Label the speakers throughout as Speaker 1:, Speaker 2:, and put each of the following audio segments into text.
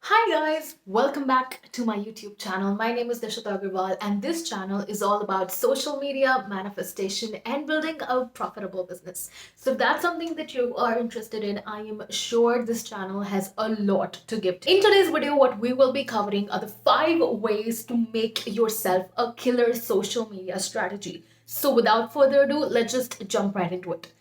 Speaker 1: Hi guys, welcome back to my YouTube channel. My name is Nishita Agarwal and this channel is all about social media, manifestation and building a profitable business. So if that's something that you are interested in, I am sure this channel has a lot to give. In today's video, what we will be covering are the 5 ways to make yourself a killer social media strategy. So without further ado, let's just jump right into it.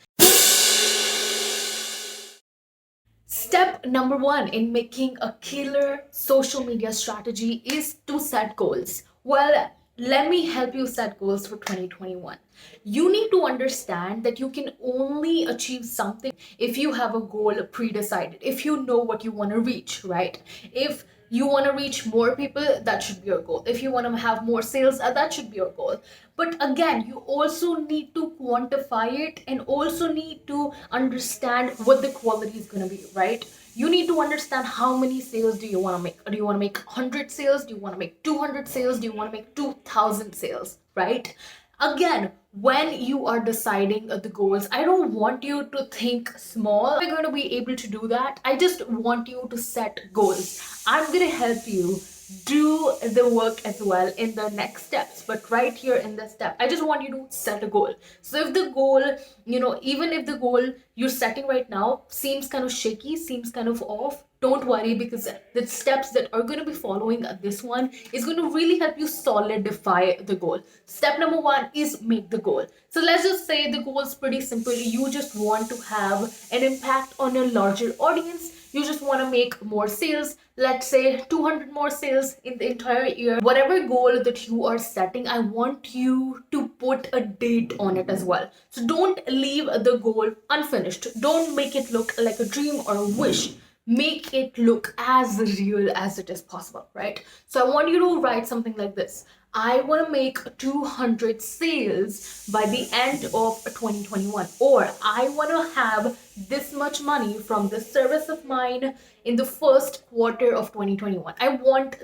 Speaker 1: Step number 1 in making a killer social media strategy is to set goals. Well, let me help you set goals for 2021. You need to understand that you can only achieve something if you have a goal pre-decided, if you know what you want to reach, right? If you want to reach more people, that should be your goal. If you want to have more sales, that should be your goal. But again, you also need to quantify it and also need to understand what the quality is going to be, right? You need to understand how many sales do you want to make. Do you want to make 100 sales? Do you want to make 200 sales? Do you want to make 2000 sales, right? Again, when you are deciding the goals, I don't want you to think small. We're going to be able to do that. I just want you to set goals. I'm going to help you do the work as well in the next steps, but right here in this step I just want you to set a goal. So if the goal, even if the goal you're setting right now seems kind of shaky, seems kind of off, don't worry, because the steps that are going to be following this one is going to really help you solidify the goal. Step number 1 is make the goal. So let's just say the goal is pretty simple. You just want to have an impact on a larger audience. You just want to make more sales, let's say 200 more sales in the entire year. Whatever goal that you are setting, I want you to put a date on it as well. So don't leave the goal unfinished. Don't make it look like a dream or a wish. Make it look as real as it is possible, right? So I want you to write something like this. I want to make 200 sales by the end of 2021, or I want to have this much money from this service of mine in the first quarter of 2021. I want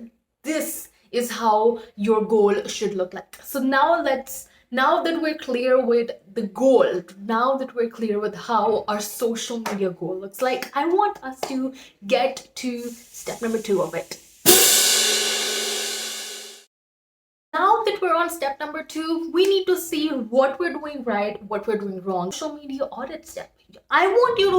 Speaker 1: this is how your goal should look like. So now that we're clear with the goal, now that we're clear with how our social media goal looks like, I want us to get to step number 2 of it. Now that we're on step number 2, we need to see what we're doing right, what we're doing wrong. Social media audit step. I want you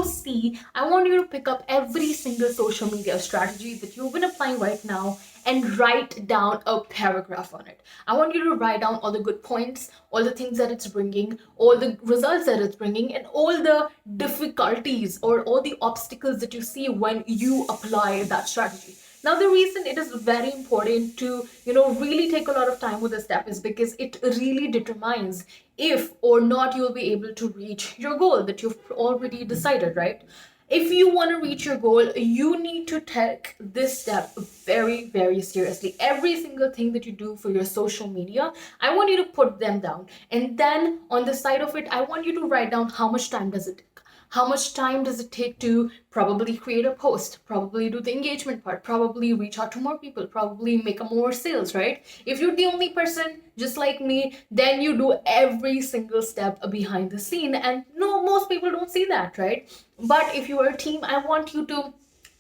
Speaker 1: to pick up every single social media strategy that you've been applying right now and write down a paragraph on it. I want you to write down all the good points, all the things that it's bringing, all the results that it's bringing, and all the difficulties or all the obstacles that you see when you apply that strategy. Now, the reason it is very important to, really take a lot of time with this step is because it really determines if or not you'll be able to reach your goal that you've already decided, right? If you want to reach your goal, you need to take this step very, very seriously. Every single thing that you do for your social media, I want you to put them down. And then on the side of it, I want you to write down how much time does it take. How much time does it take to probably create a post, probably do the engagement part, probably reach out to more people, probably make a more sales, right? If you're the only person just like me, then you do every single step behind the scene. And no, most people don't see that, right? But if you are a team, I want you to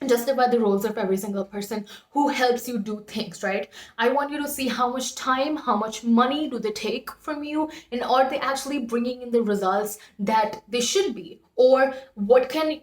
Speaker 1: justify the roles of every single person who helps you do things, right? I want you to see how much time, how much money do they take from you, and are they actually bringing in the results that they should be, or what can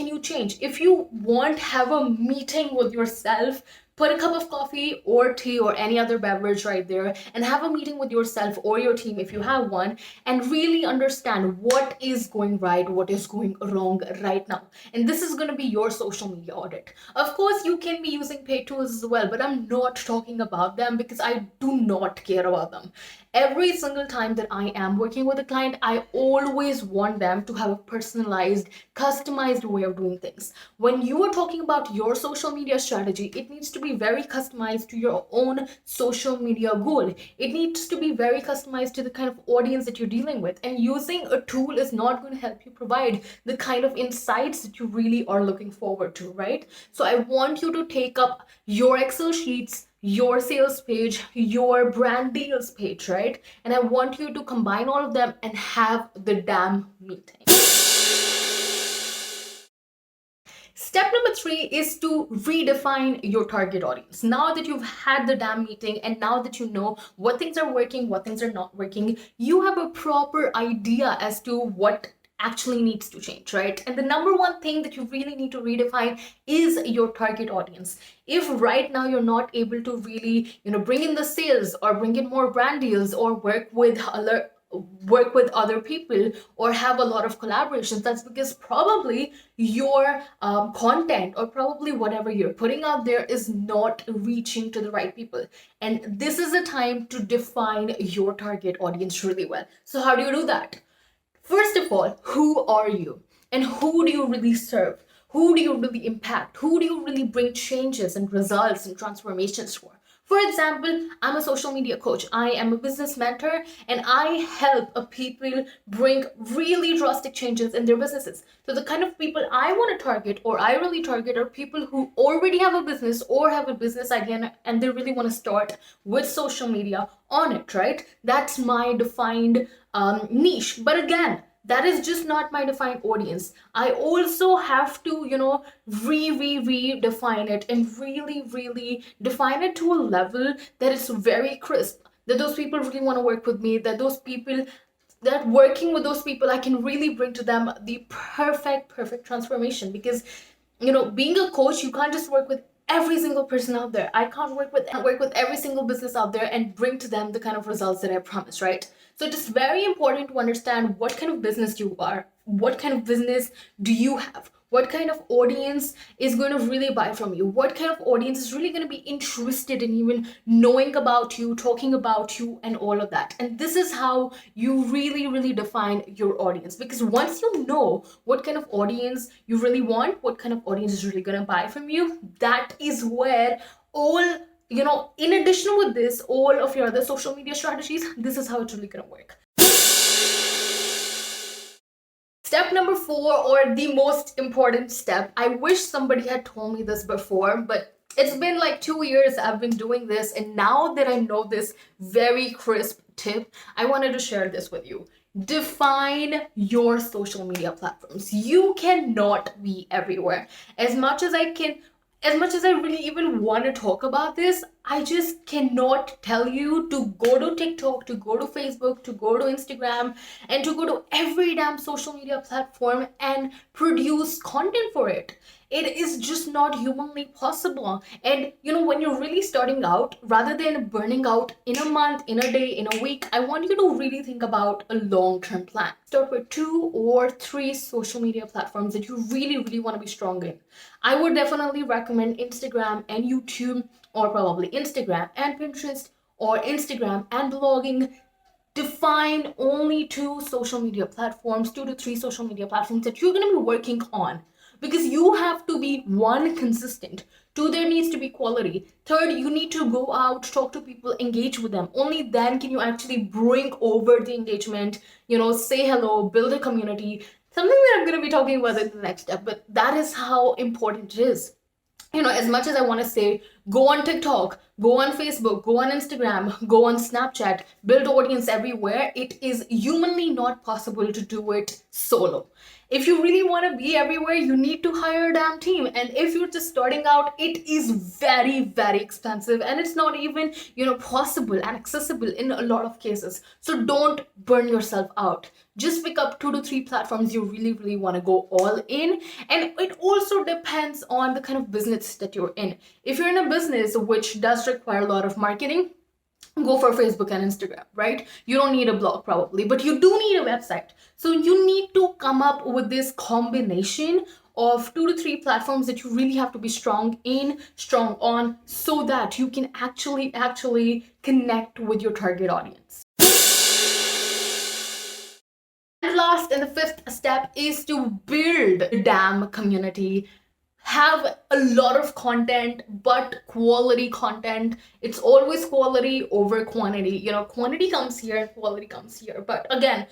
Speaker 1: you change? If you want, have a meeting with yourself, put a cup of coffee or tea or any other beverage right there and have a meeting with yourself or your team if you have one, and really understand what is going right, what is going wrong right now. And this is going to be your social media audit. Of course, you can be using paid tools as well, but I'm not talking about them because I do not care about them. Every single time that I am working with a client, I always want them to have a personalized, customized way of doing things. When you are talking about your social media strategy, it needs to be very customized to your own social media goal. It needs to be very customized to the kind of audience that you're dealing with. And using a tool is not going to help you provide the kind of insights that you really are looking forward to, right? So I want you to take up your Excel sheets, your sales page, your brand deals page, right? And I want you to combine all of them and have the damn meeting. Step number 3 is to redefine your target audience. Now that you've had the damn meeting and now that you know what things are working, what things are not working, you have a proper idea as to what actually needs to change, right? And the number one thing that you really need to redefine is your target audience. If right now you're not able to really, bring in the sales or bring in more brand deals or work with other people or have a lot of collaborations, that's because probably your content or probably whatever you're putting out there is not reaching to the right people. And this is the time to define your target audience really well. So how do you do that? First of all, who are you? And who do you really serve? Who do you really impact? Who do you really bring changes and results and transformations for? For example, I'm a social media coach. I am a business mentor and I help people bring really drastic changes in their businesses. So the kind of people I want to target or I really target are people who already have a business or have a business idea and they really want to start with social media on it, right? That's my defined niche. But again, that is just not my defined audience. I also have to, redefine it and really define it to a level that is very crisp. That those people really want to work with me, that working with those people, I can really bring to them the perfect transformation. Because, being a coach, you can't just work with every single person out there. I can't work with every single business out there and bring to them the kind of results that I promise, right? So it is very important to understand what kind of business you are, what kind of business do you have, what kind of audience is going to really buy from you, what kind of audience is really going to be interested in even knowing about you, talking about you, and all of that. And this is how you really define your audience. Because once you know what kind of audience you really want, what kind of audience is really going to buy from you, that is where all, in addition with this, all of your other social media strategies, this is how it's really gonna work. Step number 4, or the most important step, I wish somebody had told me this before, but it's been like 2 years I've been doing this, and now that I know this very crisp tip, I wanted to share this with you. Define your social media platforms. You cannot be everywhere. As much as I really even want to talk about this, I just cannot tell you to go to TikTok, to go to Facebook, to go to Instagram, and to go to every damn social media platform and produce content for it. It is just not humanly possible. And when you're really starting out, rather than burning out in a month, in a day, in a week, I want you to really think about a long-term plan. Start with 2 or 3 social media platforms that you really want to be strong in. I would definitely recommend Instagram and YouTube, or probably Instagram and Pinterest, or Instagram and blogging. Define only 2 social media platforms, 2 to 3 social media platforms that you're going to be working on. Because you have to be, 1, consistent. 2, there needs to be quality. 3rd, you need to go out, talk to people, engage with them. Only then can you actually bring over the engagement, say hello, build a community. Something that I'm going to be talking about in the next step, but that is how important it is. As much as I want to say, go on TikTok, go on Facebook, go on Instagram, go on Snapchat, build audience everywhere, it is humanly not possible to do it solo. If you really want to be everywhere, you need to hire a damn team. And if you're just starting out, it is very expensive, and it's not even, possible and accessible in a lot of cases. So don't burn yourself out. Just pick up 2 to 3 platforms you really want to go all in. And it also depends on the kind of business that you're in. If you're in a business which does require a lot of marketing, go for Facebook and Instagram, right? You don't need a blog probably, but you do need a website. So you need to come up with this combination of 2 to 3 platforms that you really have to be strong on, so that you can actually connect with your target audience. And last, and the 5th step is to build a damn community. Have a lot of content, but quality content. It's always quality over quantity. Quantity comes here and quality comes here. But again,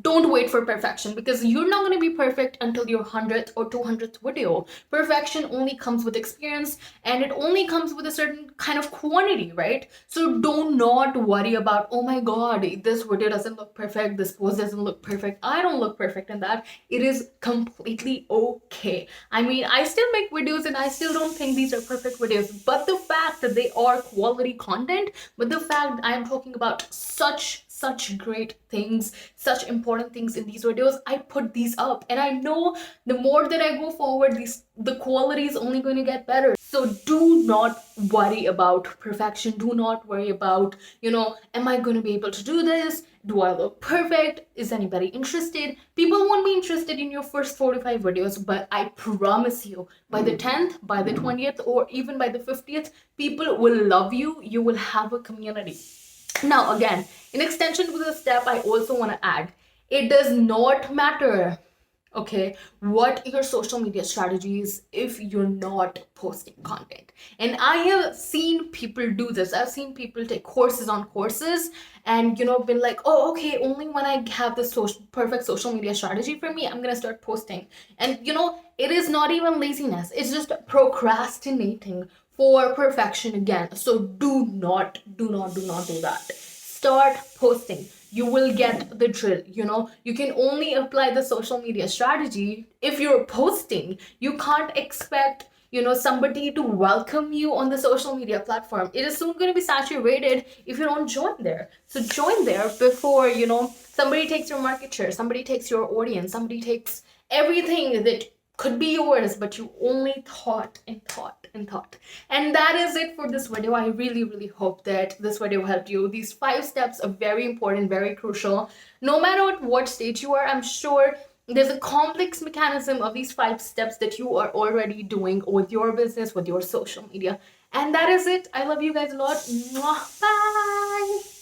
Speaker 1: Don't wait for perfection, because you're not going to be perfect until your 100th or 200th video. Perfection only comes with experience, and it only comes with a certain kind of quantity, right? So do not worry about, oh my god, this video doesn't look perfect, this pose doesn't look perfect, I don't look perfect in that. It is completely okay. I mean, I still make videos and I still don't think these are perfect videos, but the fact that they are quality content, but the fact I am talking about such great things, such important things in these videos, I put these up, and I know the more that I go forward, the quality is only going to get better. So do not worry about perfection. Do not worry about, am I going to be able to do this? Do I look perfect? Is anybody interested? People won't be interested in your first 45 videos, but I promise you, by the 10th, by the 20th, or even by the 50th, people will love you. You will have a community. Now, again, in extension to the step, I also want to add, it does not matter, okay, what your social media strategy is if you're not posting content. And I have seen people do this. I've seen people take courses on courses and, been like, oh, okay, only when I have the perfect social media strategy for me, I'm going to start posting. And, it is not even laziness. It's just procrastinating for perfection again. So do not do that. Start posting. You will get the drill. You can only apply the social media strategy if you're posting. You can't expect somebody to welcome you on the social media platform. It is soon going to be saturated if you don't join there. So join there before somebody takes your market share, somebody takes your audience, somebody takes everything that could be yours, but you only thought and thought and thought. And that is it for this video. I really hope that this video helped you. These 5 steps are very important, very crucial. No matter at what stage you are, I'm sure there's a complex mechanism of these 5 steps that you are already doing with your business, with your social media. And that is it. I love you guys a lot. Bye.